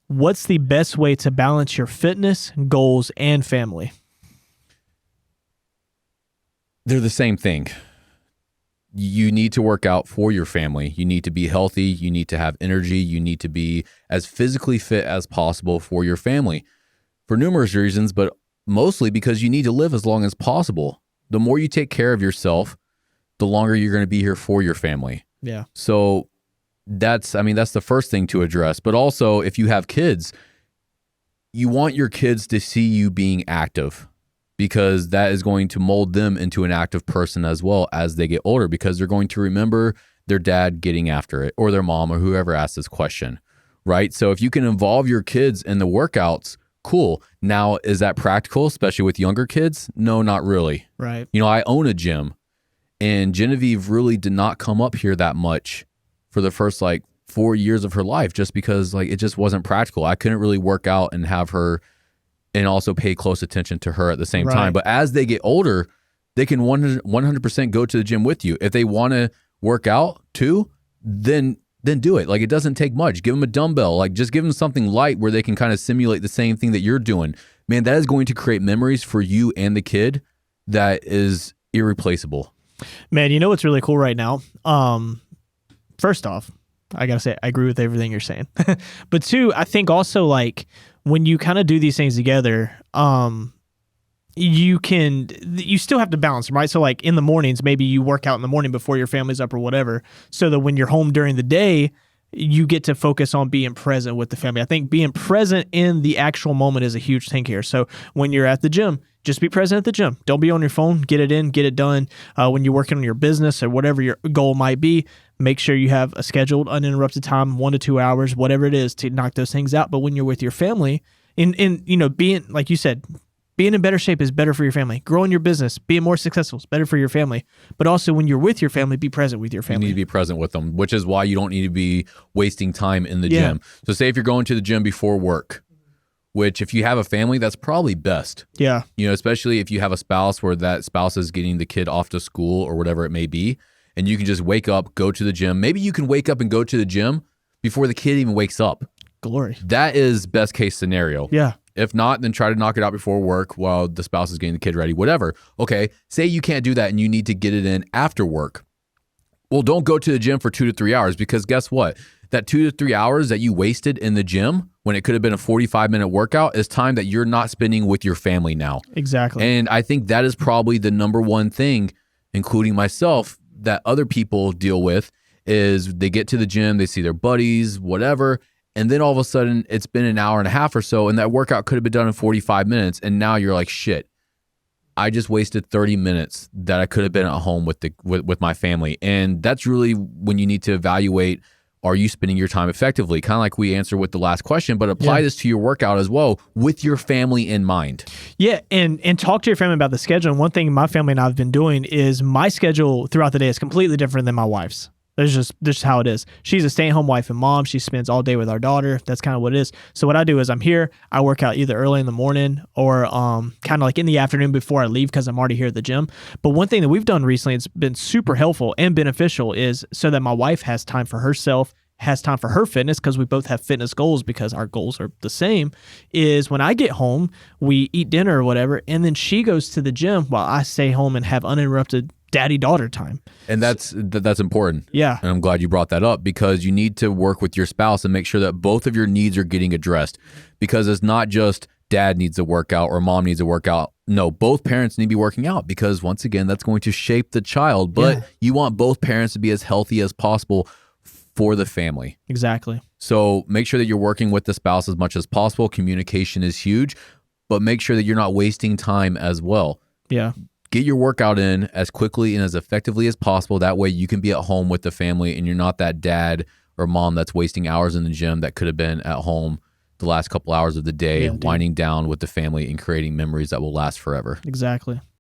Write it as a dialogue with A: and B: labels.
A: What's the best way to balance your fitness, goals, and family?
B: They're the same thing. You need to work out for your family. You need to be healthy. You need to have energy. You need to be as physically fit as possible for your family for numerous reasons, but mostly because you need to live as long as possible. The more you take care of yourself, the longer you're going to be here for your family.
A: Yeah.
B: So that's the first thing to address. But also, if you have kids, you want your kids to see you being active, because that is going to mold them into an active person as well as they get older, because they're going to remember their dad getting after it, or their mom, or whoever asked this question, right? So if you can involve your kids in the workouts, cool. Now, is that practical, especially with younger kids? No, not really.
A: Right.
B: I own a gym, and Genevieve really did not come up here that much for the first 4 years of her life, just because it just wasn't practical. I couldn't really work out and have her and also pay close attention to her at the same time. But as they get older, they can 100% go to the gym with you. If they want to work out too, then do it. It doesn't take much. Give them a dumbbell. Just give them something light where they can kind of simulate the same thing that you're doing. Man, that is going to create memories for you and the kid that is irreplaceable.
A: Man, you know what's really cool right now? First off, I gotta say, I agree with everything you're saying. But two, I think also when you kind of do these things together, you still have to balance them, right? So in the mornings, maybe you work out in the morning before your family's up or whatever, so that when you're home during the day, you get to focus on being present with the family. I think being present in the actual moment is a huge thing here. So when you're at the gym, just be present at the gym. Don't be on your phone. Get it in, get it done. When you're working on your business or whatever your goal might be, make sure you have a scheduled, uninterrupted time, 1 to 2 hours, whatever it is, to knock those things out. But when you're with your family, being, like you said, being in better shape is better for your family. Growing your business, being more successful is better for your family. But also when you're with your family, be present with your family.
B: You need to be present with them, which is why you don't need to be wasting time in the gym. So say if you're going to the gym before work, which if you have a family, that's probably best.
A: Yeah.
B: Especially if you have a spouse where that spouse is getting the kid off to school or whatever it may be, and you can just wake up, go to the gym. Maybe you can wake up and go to the gym before the kid even wakes up.
A: Glory.
B: That is best case scenario.
A: Yeah.
B: If not, then try to knock it out before work while the spouse is getting the kid ready, whatever. Okay, say you can't do that and you need to get it in after work. Well, don't go to the gym for 2 to 3 hours, because guess what? That 2 to 3 hours that you wasted in the gym when it could have been a 45-minute workout is time that you're not spending with your family now.
A: Exactly.
B: And I think that is probably the number one thing, including myself, that other people deal with, is they get to the gym, they see their buddies, whatever, and then all of a sudden it's been an hour and a half or so, and that workout could have been done in 45 minutes, and now you're like, shit, I just wasted 30 minutes that I could have been at home with my family. And that's really when you need to evaluate, are you spending your time effectively? Kind of like we answered with the last question, but apply this to your workout as well with your family in mind. Yeah,
A: and talk to your family about the schedule. And one thing my family and I have been doing is my schedule throughout the day is completely different than my wife's. That's just how it is. She's a stay-at-home wife and mom. She spends all day with our daughter. That's kind of what it is. So what I do is I'm here. I work out either early in the morning or kind of in the afternoon before I leave, because I'm already here at the gym. But one thing that we've done recently, it's been super helpful and beneficial, is so that my wife has time for herself, has time for her fitness, because we both have fitness goals because our goals are the same, is when I get home, we eat dinner or whatever, and then she goes to the gym while I stay home and have uninterrupted daddy-daughter time.
B: And that's important.
A: Yeah.
B: And I'm glad you brought that up, because you need to work with your spouse and make sure that both of your needs are getting addressed, because it's not just dad needs a workout or mom needs a workout. No, both parents need to be working out, because once again, that's going to shape the child. But you want both parents to be as healthy as possible for the family.
A: Exactly.
B: So make sure that you're working with the spouse as much as possible. Communication is huge, but make sure that you're not wasting time as well.
A: Yeah.
B: Get your workout in as quickly and as effectively as possible. That way you can be at home with the family and you're not that dad or mom that's wasting hours in the gym that could have been at home the last couple hours of the day, winding down with the family and creating memories that will last forever.
A: Exactly.